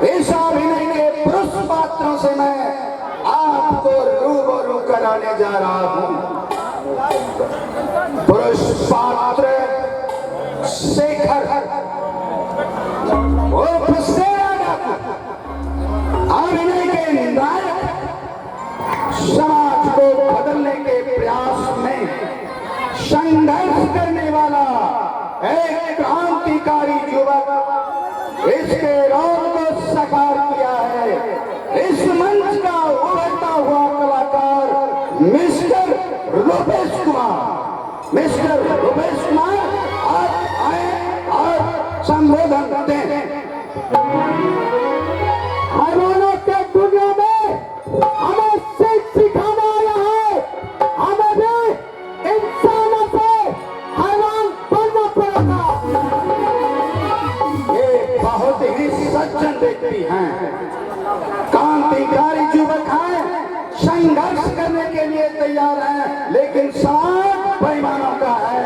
इस अभिनय के पुरुष पात्रों से मैं आपको रूबरू कराने जा रहा हूं। पुरुष पात्र शेखर उर्फ शेरा डाकू, अभिनय के नायक, समाज को बदलने के प्रयास में संघर्ष करने वाला एक क्रांतिकारी युवक इसके रोल को साकार किया है। इस मंच का उभरता हुआ कलाकार मिस्टर रूपेश कुमार। मिस्टर रूपेश कुमार आप आए और संबोधन दें। हारमोनियम के दुनिया में हमें सीख सिखाना आया है। हमें भी इंसानों से हैरान बनना पड़ेगा। ये बहुत ही सज्जन व्यक्ति हैं, क्रांतिकारी युवक हैं, संघर्ष करने के लिए तैयार हैं, लेकिन समाज बेईमानों का है।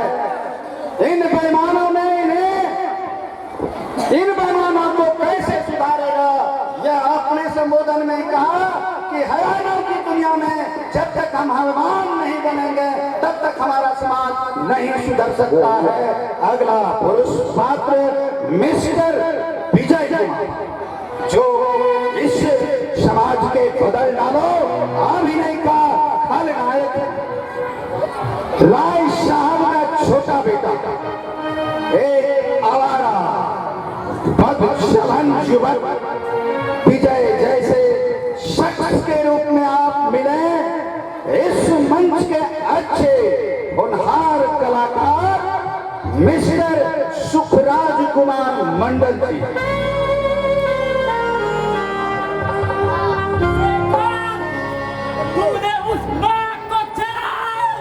इन बेईमानों में इन बेईमानों को कैसे सुधारेगा, यह अपने संबोधन में कहा कि हैरानों की दुनिया में जब तक हम हैवान नहीं बनेंगे तब तक हमारा समाज नहीं सुधर सकता है। अगला पुरुष पात्र मिस्टर विजय कुमार, जो इस समाज के बदल डालो अभिनय का खलनायक राय साहब का छोटा बेटा, एक आवारा बदचलन युवक विजय जैसे शख्स के रूप में आप मिले। इस मंच के अच्छे होनहार कलाकार मिस्टर सुखराज कुमार मंडल जी। तुमने उस बात को चढ़ाया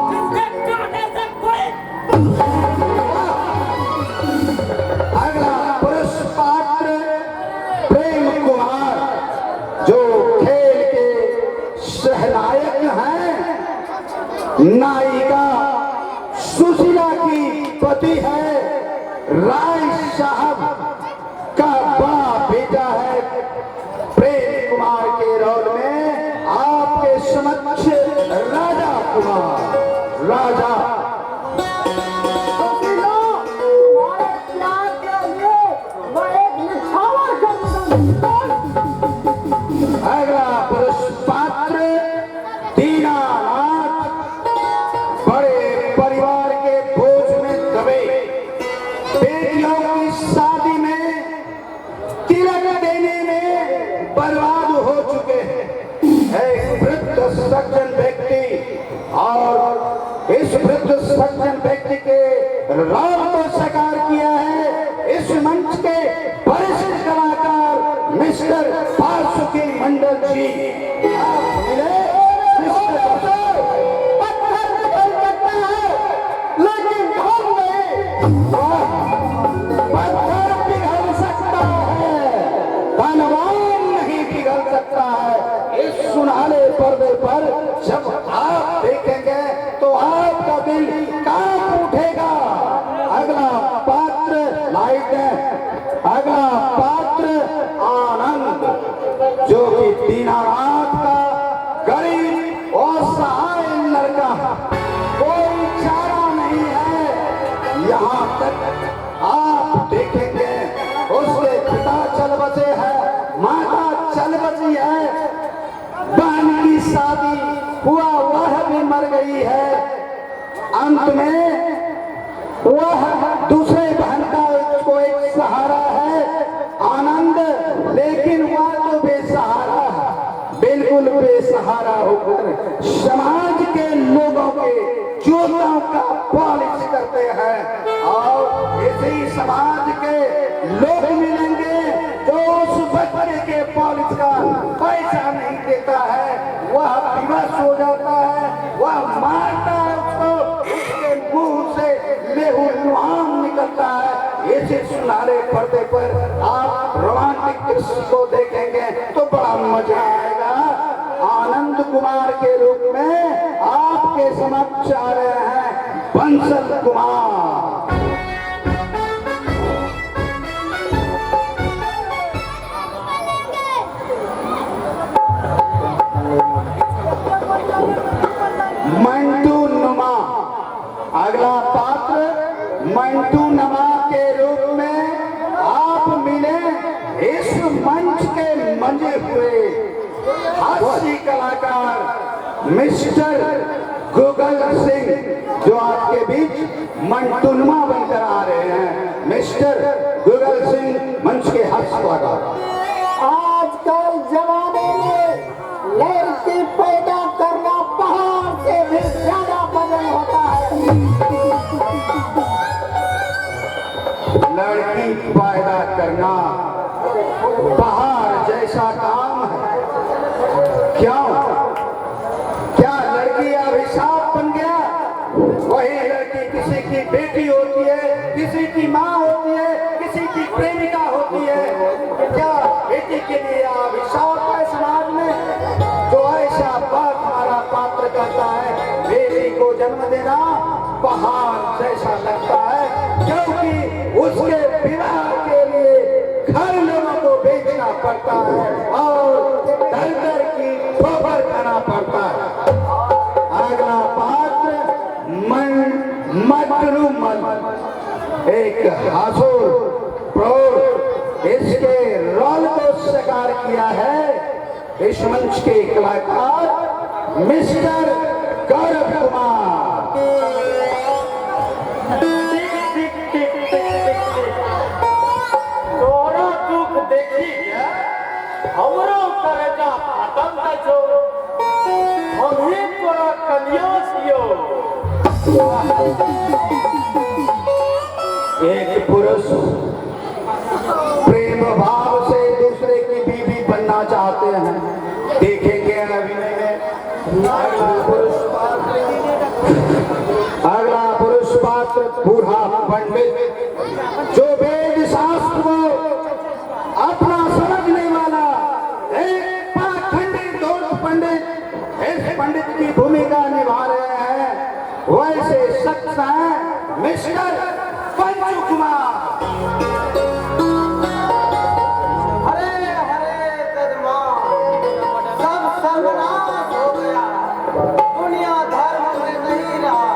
जिसके काटे से कोई अगला पुरुष पात्र प्रेम कुमार, जो खेल के सहनायक हैं, नायिका सुशीला की पति है, राय साहब का बड़ा बेटा है। प्रेम कुमार के रोल में आपके समक्ष राजा कुमार, राजा अगला पुरुष पात्र दीनानाथ, बड़े परिवार के बोझ में दबे, बेटियों की शादी में तिलक देने में बर्बाद हो चुके हैं। एक वृद्ध सज्जन व्यक्ति, और इस वृद्ध सज्जन व्यक्ति के रोल को साकार किया है इस मंच के वरिष्ठ कलाकार मिस्टर वासुकी मंडल जी। आप मिले पत्थर निकल सकता है लेकिन हम नहीं। पत्थर पिघल सकता है, धनवान नहीं पिघल सकता है। इस सुनहरे पर्दे पर जब आप देखेंगे तो आपका दिल कांप उठेगा। अगला पात्र लाइट है, अगला पात्र आनंद, जो कि दीनानाथ का गरीब और सहाय लड़का, कोई चारा नहीं है। यहाँ तक आप देखेंगे उसके पिता चल बसे हैं, माता चल बसी है, बहन की शादी हुआ वह भी मर गई है। अंत में वह दूसरे बहन का उसको एक सहारा है आनंद, लेकिन वह तो बेसहारा है, बिल्कुल बेसहारा होकर समाज के लोगों के जूतों का पॉलिश करते हैं। और इसी समाज के लोग मिलेंगे जो उस बच्चे के पॉलिश का पैसा नहीं देता है, वह विवश हो जाता है, वह मारता है उसको, उसके मुंह से लेहू लुहान निकलता है। इसी सुनहरे पर्दे पर आप रोमांटिक दृश्य को देखेंगे तो बड़ा मजा आएगा। आनंद कुमार के रूप में आपके समक्ष आ रहे हैं बंसल कुमार। मिले इस मंच के मंजे हुए हास्य कलाकार मिस्टर गूगल सिंह जो आपके बीच मंटुनमा बनकर आ रहे हैं। मिस्टर गूगल सिंह मंच के हास्य कलाकार। आजकल जमाने में लड़की पैदा करना पहाड़ से भी ज्यादा वजन होता है। लड़की पैदा करना पहाड़ जैसा काम है। क्यों? क्या लड़की अभिशाप बन गया? वही लड़की किसी की बेटी होती है, किसी की माँ होती है, किसी की प्रेमिका होती है। क्या बेटी के लिए अभिशाप है समाज में? जो ऐसा बात हमारा पात्र करता है, बेटी को जन्म देना पहाड़ जैसा लगता है, क्योंकि उसके विवाह के लिए घर लोगों को बेचना पड़ता है और दर दर की ठोकर खाना पड़ता है। अगला पात्र मटरूमल एक हासुर प्रौढ़ इसके रोल को साकार किया है इस मंच के कलाकार मिस्टर गौरव कुमार। तोरा दुख देखी है हमरो करेगा फाटल का जो हम ही तोरा कलियो छियो। एक पुरुष प्रेम भाव से दूसरे की बीवी बनना चाहते हैं। देखेंगे अभिनय में अगला पुरुष पात्र बूढ़ा पंडित जो वेद शास्त्र को अपना समझने वाला एक पाखंडी दोस्त पंडित इस पंडित की भूमिका निभा रहे हैं। वैसे शख्स हैं मिस्टर पंचू कुमार। हरे हरे तजमान सब सर्वनाश हो गया। दुनिया धर्म में नहीं रहा,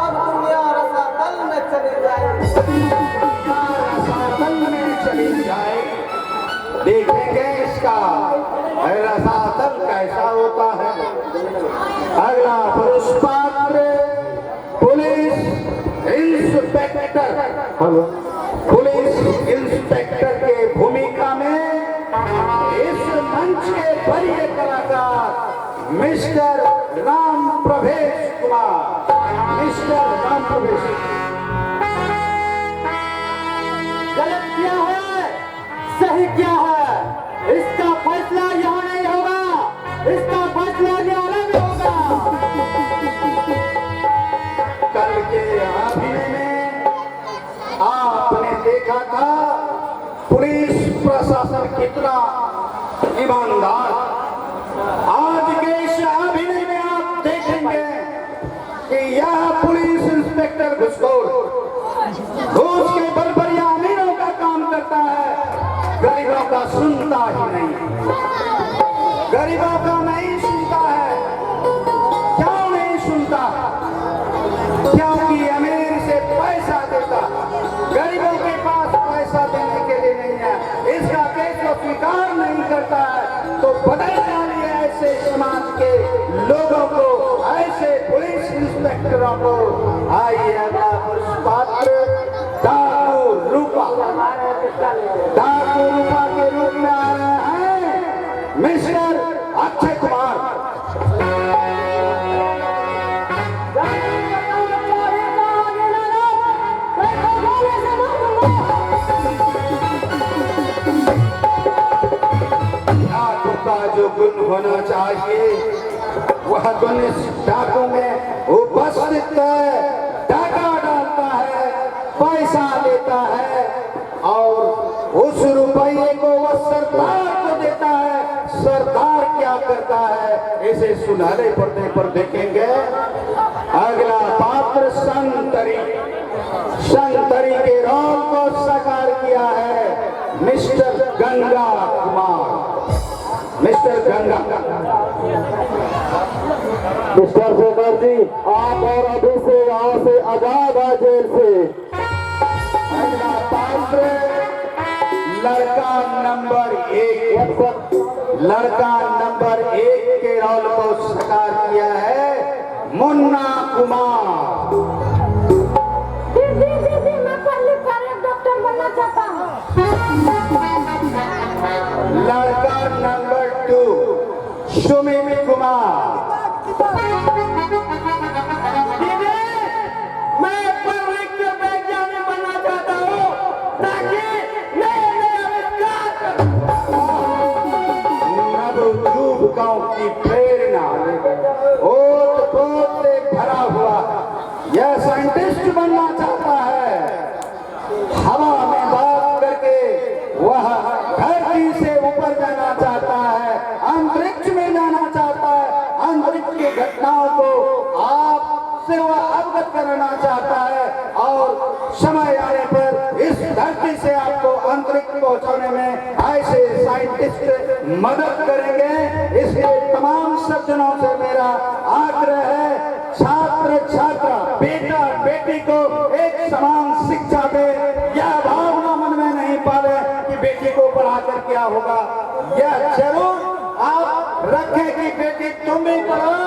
अब दुनिया रसातल में चली जाएगी। रसातल में चली जाए। देखेंगे इसका रसातल कैसा होता है। अगला पुरुष पात्र पुलिस इंस्पेक्टर के भूमिका में इस मंच के वरीय कलाकार मिस्टर राम प्रवेश कुमार। मिस्टर राम प्रवेश गलत क्या है सही क्या है इसका फैसला यहाँ नहीं होगा, इसका फैसला न्यायालय में होगा। कल के अभिनय में आपने देखा था पुलिस प्रशासन कितना ईमानदार। आज के इस अभिनय में आप देखेंगे कि यह पुलिस इंस्पेक्टर घुसखोर घूस के बलबरिया अमीरों का काम करता है, गरीबों का सुनता ही नहीं। गरीबों का नहीं सुनता है। क्यों नहीं सुनता? क्योंकि अमीर से पैसा देता, गरीबों के पास पैसा देने के लिए नहीं है। इसका केस को स्वीकार नहीं करता है तो बदल डालिए ऐसे समाज के लोगों को, ऐसे पुलिस इंस्पेक्टरों को। आइए अगला पुरुष पात्र डाकू रूपा के रूप में आ रहे हैं मिस्टर अक्षय कुमार। डाकू का जो गुण होना चाहिए वह गुण इस डाकू में उपस्थित है। डाका डालता है, पैसा लेता है और उस रुपये को वह सरदार को देता है। सरदार क्या करता है इसे सुनहरे पर्दे पर देखेंगे। अगला पात्र संतरी के रोल को साकार किया है mister Ganga Kumar. Mister Ganga mister Shekhar ji आप और अभी से यहाँ से आजाद है जेल से। अगला पात्र लड़का नंबर 1 के रोल को साकार किया है मुन्ना कुमार। दीदी मैं पहले प्राइवेट डॉक्टर बनना चाहता हूँ। लड़का नंबर 2 सुमित कुमार। दीदी मैं पढ़ लिख के वैज्ञानिक बनना चाहता हूँ ताकि नए आविष्कार नवयुग गांव की प्रेरणा ओत पोत से भरा हुआ यह साइंटिस्ट बनना चाहता है। हवा में बात करके वह धरती से ऊपर जाना चाहता है, अंतरिक्ष में जाना चाहता है, अंतरिक्ष की घटनाओं को आपसे वह अवगत कराना चाहता है और समय आने पर इस धरती से आपको अंतरिक्ष पहुंचाने में ऐसे साइंटिस्ट मदद करेंगे। इसलिए तमाम सज्जनों से मेरा आग्रह है, छात्र छात्रा बेटा बेटी को एक समान शिक्षा दे। यह भावना मन में नहीं पाले कि बेटी को पढ़ाकर क्या होगा। यह जरूर आप रखें कि बेटी तुम भी पढ़ो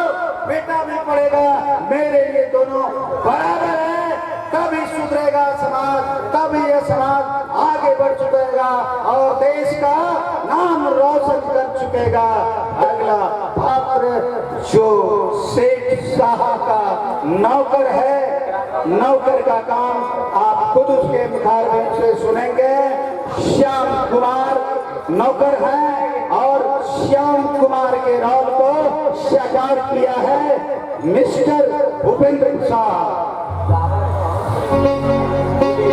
बेटा भी पढ़ेगा, मेरे लिए दोनों बराबर है। कभी सुधरेगा समाज, कभी यह समाज आगे बढ़ चुकेगा और देश का नाम रोशन कर चुकेगा। अगला पात्र जो सेठ साहब का नौकर है, नौकर का काम आप खुद उसके मुखारबिन से सुनेंगे। श्याम कुमार नौकर है और श्याम कुमार के रोल को साकार किया है मिस्टर भूपेंद्र साहब।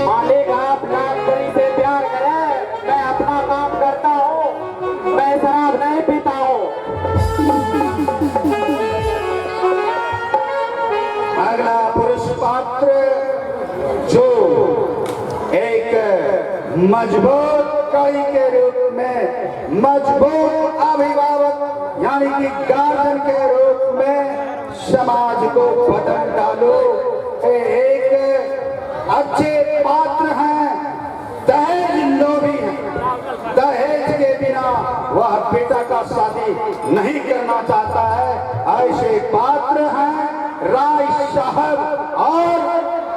मालिक आप नागपुरी से प्यार करें, मैं अपना काम करता हूँ, मैं शराब नहीं पीता हूँ। अगला पुरुष पात्र जो एक मजबूत कड़ी के रूप में, मजबूत अभिभावक यानी कि गार्जियन के रूप में समाज को बदल डालो। एक अच्छे पात्र हैं, दहेज लोभी हैं, दहेज के बिना वह बेटा का शादी नहीं करना चाहता है। ऐसे पात्र हैं राय साहब और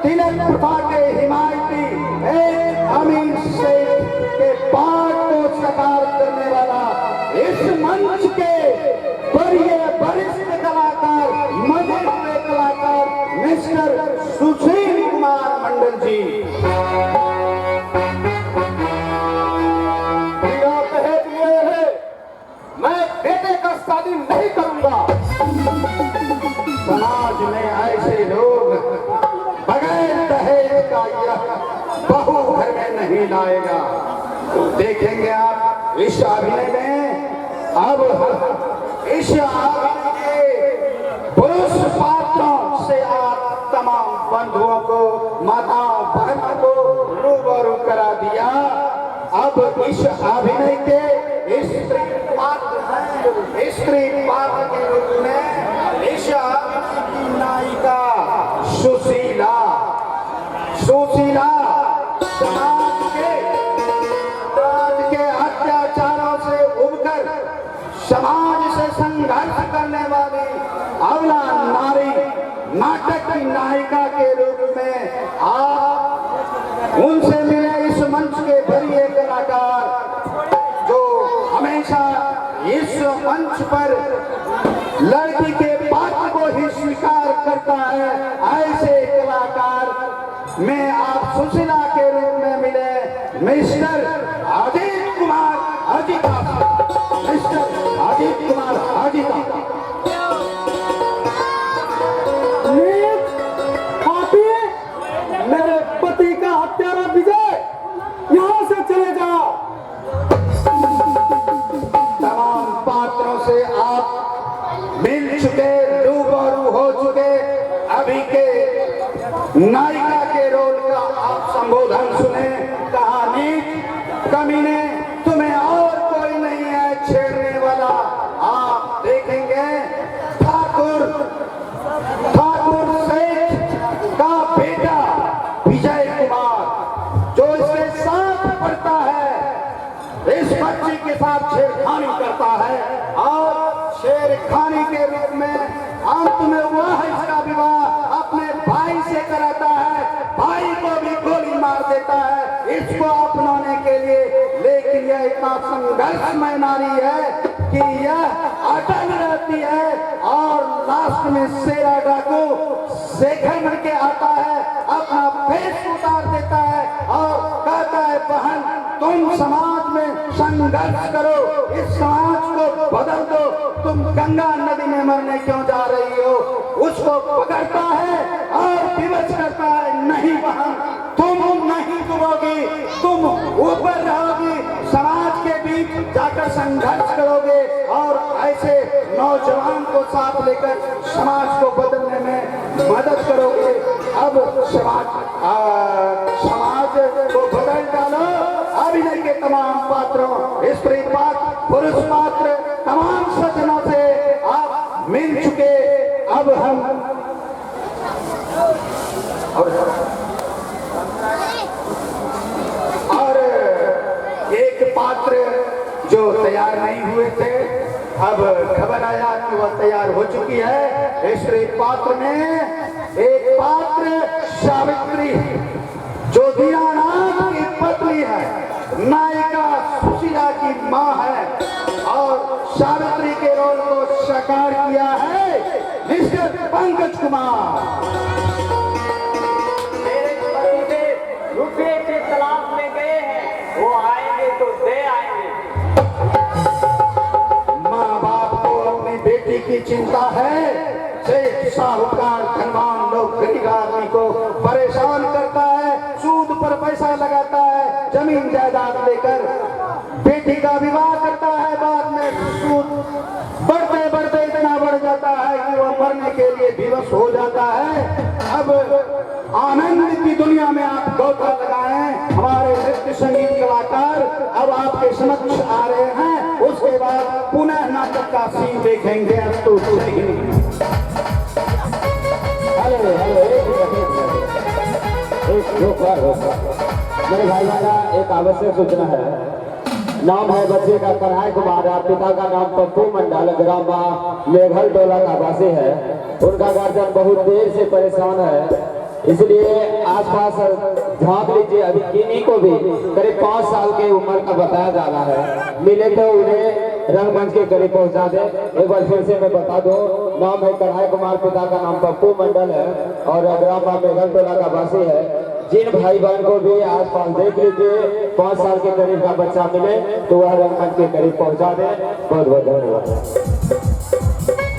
तिलक प्रथा के हिमायती एक अमीर शेख के पाठ को साकार करने वाला इस मंच के बड़े वरिष्ठ कलाकार, मजे हुए कलाकार मिस्टर सुशील कुमार मंडल जी। बिना दहेज लिए है, मैं बेटे का शादी नहीं करूंगा। समाज में ऐसे लोग बगैर दहेज का यह बहू घर में नहीं लाएगा। तो देखेंगे आप इस अभिनय में, अब इस अभिनय के पुरुष पात्रों से आप तमाम बंधुओं को, माताओं बहनों को रूबरू करा दिया। अब इस अभिनय के स्त्री पात्र के रूप में इस अभिनय की नायिका सुशीला समाज के अत्याचारों से उबकर समाज से संघर्ष करने वाली अबला नारी नाटक की नायिका के रूप में आप उनसे मिले इस मंच के वरीय कलाकार जो हमेशा इस मंच पर लड़की के पात्र को ही स्वीकार करता है। ऐसे कलाकार में आप सुशीला के रूप में मिले मिस्टर अजीत कुमार अजीता, मिस्टर अजीत कुमार अजीता। मेरे पति का हत्यारा विजय यहाँ से चले जाओ। तमाम पात्रों से आप मिल चुके, रूबरू हो चुके। अभी के नायिका के रोल का आप संबोधन सुने। कहानी भाई के साथ छेड़खानी करता है और छेड़खानी के रूप में अंत में वह इसका विवाह अपने भाई से कराता है, भाई को भी गोली मार देता है इसको अपनाने के लिए। लेकिन यह इतना संघर्षमय नारी है कि यह अटल रहती है और लास्ट में शेरा डाकू शेखर बन के आता है, अपना फेस उतार देता है और कहता है बहन तुम समाज में संघर्ष करो, इस समाज को बदल दो, तुम गंगा नदी में मरने क्यों जा रही हो। उसको पकड़ता है और विवश करता है, नहीं बहन तुम नहीं डूबोगी, तुम ऊपर रहोगी, समाज के बीच जाकर संघर्ष करोगे और ऐसे नौजवान को साथ लेकर समाज को बदलने में मदद करोगे। अब समाज को बदल डालो। अभिनय के तमाम पात्रों, स्त्री पात्र, पुरुष पात्र, तमाम सज्जनों से आप मिल चुके। अब हम और एक पात्र जो तैयार नहीं हुए थे, अब खबर आया कि वह तैयार हो चुकी है। स्त्री पात्र में एक पात्र सावित्री जो दीनानाथ की पत्नी है, नायिका सुशीला की मां है और सावित्री के रोल को साकार किया है मिस्टर पंकज कुमार। मेरे पतिदेव रुपये के तलाश में गए हैं, वो आएंगे तो दे आएंगे। माँ बाप को अपनी बेटी की चिंता है, सेठ साहूकार धनवान लोग गरीब आदमी को परेशान करता है, सूद पर पैसा लगाता है, जमीन जायदाद लेकर बेटी का विवाह करता है, बाद में सूद बढ़ते बढ़ते इतना बढ़ जाता है कि वह मरने के लिए विवश हो जाता है। अब आनंद की दुनिया में आप गोता लगाएं। हमारे नृत्य संगीत कलाकार अब आपके समक्ष आ रहे हैं, उसके बाद पुनः नाटक का सीन देखेंगे। तो मेरे भाई वाला एक आवश्यक सूचना है। नाम है बच्चे का कन्हैया कुमार, पिता का नाम पप्पू मंडल, ग्राम मेघल टोला का वासी है। उनका गार्जियन बहुत देर से परेशान है, इसलिए आसपास झांक लीजिए। अभी किन्हीं को भी करीब 5 साल के उम्र का बताया जा रहा है, मिले तो उन्हें रंगमंच के करीब पहुंचा दे। एक बार फिर से मैं बता दूं, नाम है कन्हैया कुमार, पिता का नाम पप्पू मंडल है और ग्राम मेघल टोला का वासी है। जिन भाई बहन को भी आसपास देख लीजिए 5 साल के करीब का बच्चा मिले तो वह रंगमंच के करीब पहुंचा दे। बहुत बहुत धन्यवाद।